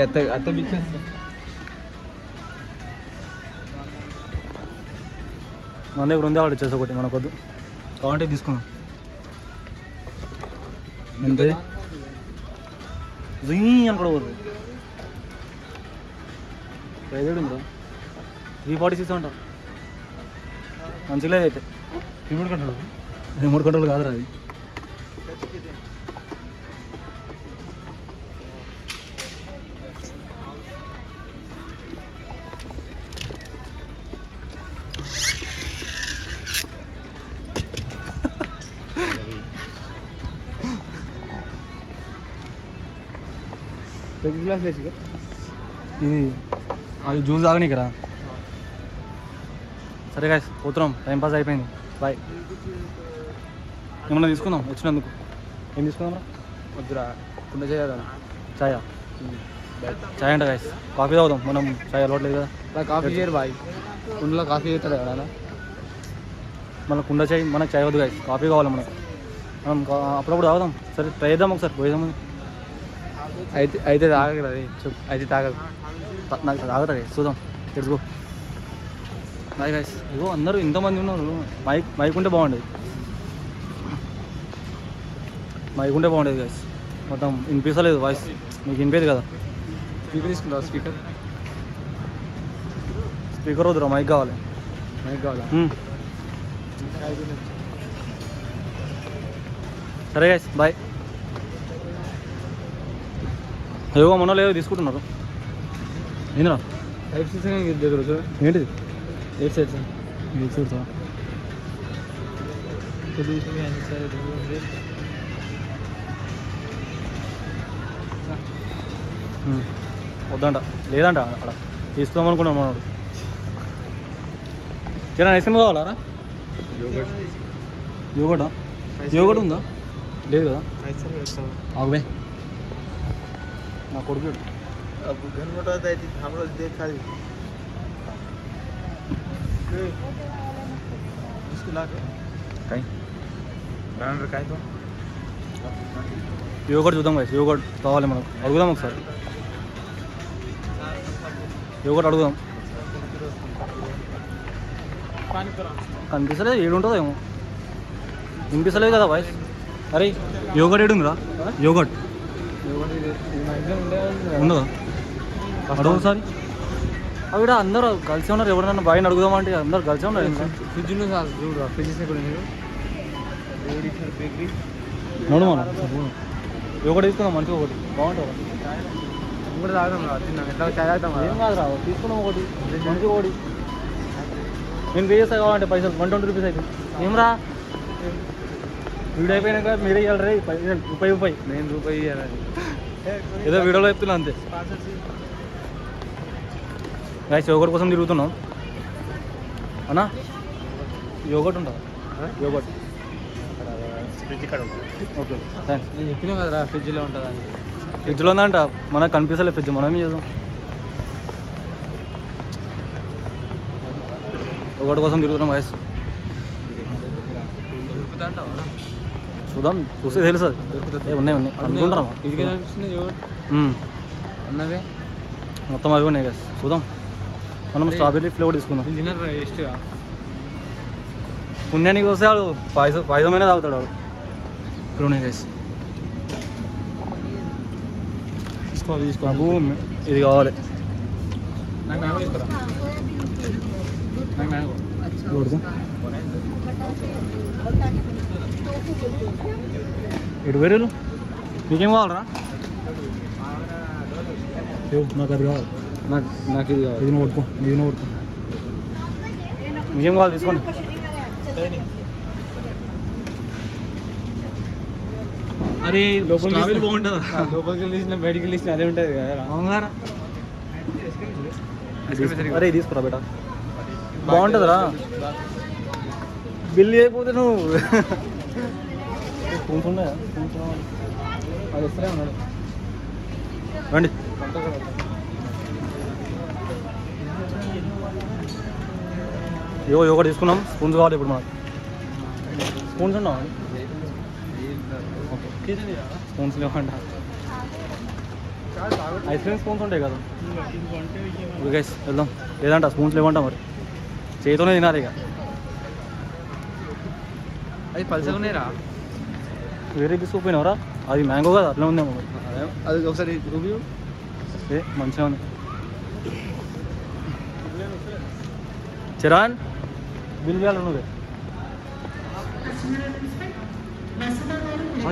అత్త మన దగ్గర ఉంది వాడు వచ్చేసి ఒకటి మనకొద్దు కావాలంటే తీసుకున్నాం అంతే అనుకోవద్దు ప్రైజ్ ఉందా 346 అంట మంచిగా లేదు అయితే రిమోట్ కంట్రోల్ కాదురా అది ఇది అది జ్యూస్ తాగనీకి రా సరే గాయస్ పోతున్నాం టైంపాస్ అయిపోయింది బాయ్ ఏమన్నా తీసుకుందాం వచ్చినందుకు ఏం తీసుకుందాం రా వద్దురా కుండ చేయాలి ఛాయా ఛాయ్ అంట గాయస్ కాఫీ తాగుదాం మనం ఛాయ్ అలవాట్లేదు కదా కాఫీ చేయరు బాయ్ కుండలో కాఫీ చేస్తాడు కదా మన కుండ ఛాయ్ మనకు ఛాయ్ వద్దు గాయస్ కాఫీ కావాలి మనకు మనం అప్పుడప్పుడు తాగుదాం సరే ట్రై చేద్దాం ఒకసారి పోయేదాం అయితే తాగదు అది అయితే తాగదు నాకు తాగుతా చూద్దాం తెలుసుకో బాయ్ గాయస్ ఇగో అందరూ ఇంతమంది ఉన్నారు మైక్ ఉంటే బాగుండేది గాయస్ మొత్తం వినిపించలేదు వాయిస్ మీకు వినిపేది కదా స్పీకర్ తీసుకుంటావా స్పీకర్ వద్దురా మైక్ కావాలి సరే గాయస్ బాయ్ ఏవో మొన్న లేదో తీసుకుంటున్నారు ఏందిరా టైప్ సీట్స్ దగ్గర ఏంటిది 8 సైడ్స్ వద్దంట లేదంట అక్కడ తీసుకోమనుకున్నాం అనుకున్నాం మనోడు చిన్న ఐస్ క్రీమ్ కావాలా యోగట్ ఉందా లేదు కదా ఆగుబే నా కొడుకు యోగట్ చూద్దాం గైస్ యోగట్ కావాలి మనకు అడుగుదాం ఒకసారి యోగట్ అడుగుదాం కనిపిస్తలేదు ఏడుంటుందో ఏమో వినిపిస్తలేదు కదా వాయిస్ అరే యోగట్ ఏడుందిరా యోగట్ ఉండదా అడుగు ఒకసారి అవిడ అందరూ కలిసి ఉన్నారు ఎవరైనా బాగా అడుగుదామంటే అందరు కలిసి ఉన్నారు ఫ్రిడ్జ్ నడు మన ఒకటి తీసుకుందాం మంచిగా ఒకటి బాగుంటుంది కూడా తాగుదాం ఏం కాదు రా తీసుకున్నాం ఒకటి మంచిగా ఒకటి నేను పే చేస్తా కావాలంటే పైసలు 120 రూపీస్ అయితే ఏం రా వీడియో అయిపోయినాక మీరే ఇవ్వాలి రే రూపాయి నేను రూపాయి ఇవ్వాలి ఏదో వీడియోలో చెప్తున్నా అంతే గాయస్ యోగట్ కోసం తిరుగుతున్నాం అన్నా యోగట్ ఉంటుందా యోగట్ ఫ్రిడ్జ్ ఇక్కడ ఉంటుంది ఓకే థ్యాంక్స్ నేను చెప్పినా కదరా ఫ్రిడ్జ్లో ఉంటుందా ఫ్రిడ్జ్లో ఉందంట మనకు కనిపిస్తలే ఫ్రిడ్జ్ మనం ఏం చేద్దాం యోగట్ కోసం తిరుగుతున్నాం గాయస్ చూద్దాం చూస్తే తెలుసు ఉన్నాయి అనుకుంటున్నాం అన్నవే మొత్తం అవి ఉన్నాయి గాయస్ చూద్దాం మనం స్ట్రాబెర్రీ ఫ్లేవర్ తీసుకుందాం పుణ్యానికి వస్తే వాడు పాయసమైన తాగుతాడు వాడు ఇక్కడ ఉన్నాయి గాయస్ తీసుకో ఇది కావాలి ఎటు వేరేలు మీకేం కావాలరా నాకు అది కావాలి నాకు ఇది కావాలి ఇది కొట్టుకో మీకేం కావాలి తీసుకోండి అరే లోపలికి బాగుంటుందా లోపలికి వెళ్ళిన బయటికి వెళ్ళిన అదే ఉంటుంది కదా అవునారా అరే తీసుకురా బేటా బాగుంటుందిరా బిల్లు అయిపోతే నువ్వు స్పూన్స్ ఉన్నాయా అది వస్తూనే ఉన్నాడు రండి యోగ తీసుకున్నాం స్పూన్స్ కావాలి ఇప్పుడు మనకు స్పూన్స్ ఉన్నావా ఓకే స్పూన్స్ లేవండి ఐస్ క్రీమ్ స్పూన్స్ ఉంటాయి కదా ఓకే గైస్ వెళ్దాం లేదంట స్పూన్స్ లేవంట మరి చేతితోనే తినాలి ఇక అది పల్సగా ఉన్నాయిరా వేరే తీసుకుపోయినావరా అది మ్యాంగో కదా అట్లా ఉందేమో మరి అది ఒకసారి రివ్యూ ఏ మంచిగా ఉంది చిరాన్ బిల్ చేయాలి నువ్వే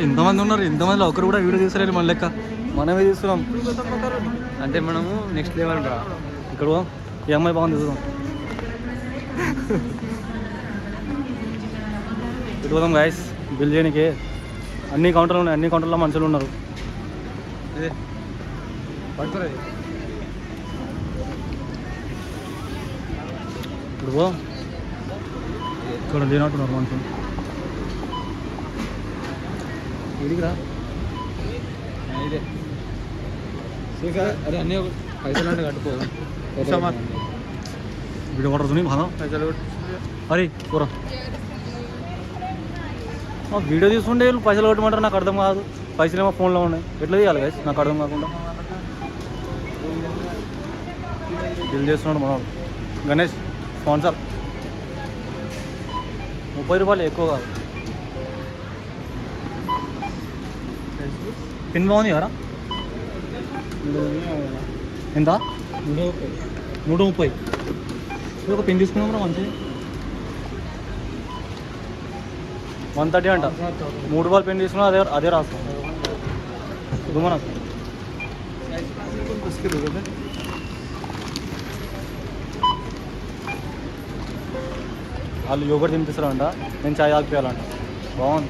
ఇంతమంది ఉన్నారు ఇంతమందిలో ఒకరు కూడా వీడియో తీసలేరు మన లెక్క మనమే తీస్తున్నాం అంటే మనము నెక్స్ట్ లెవెల్ రా ఇక్కడ ఈ అమ్మాయి బాగుంది చూద్దాం ఇటు పోదాం గాయస్ బిల్ చేయడానికి అన్ని కౌంటర్లు ఉన్నాయి అన్ని కౌంటర్లో మనుషులు ఉన్నారు ఇదే పడుతుంది ఇప్పుడు పోదాం ఇక్కడ లేనట్టున్నారు మనుషులు ఇదిరా ఇదే అరే అన్నీ పైసలు అంటే కట్టుకోదాం వీడియో ఆర్డర్ తుని బాగా పైసలు అరే కూర వీడియో తీసుకుంటే వీళ్ళు పైసలు కొట్టమంటారు నాకు అర్థం కాదు పైసలు ఏమో ఫోన్లో ఉన్నాయి ఎట్లా తీయాలి గైస్ నాకు అర్థం కాకుండా బిల్ చేస్తున్నాడు మనోడు గణేష్ స్పాన్సర్ 30 రూపాయలు ఎక్కువ కాదు పిన్ బాగుంది కదా ఎంత 130 ఒక పిన్ తీసుకున్నాం రా మంచి 130 అంట 3 రూపాయలు పెన్ తీసుకున్నా అదే రాస్తాం ఇది మనకు వాళ్ళు యోగurt తినిపిస్తారంట నేను చాయ్ తాగిపోయాలంట బాగుంది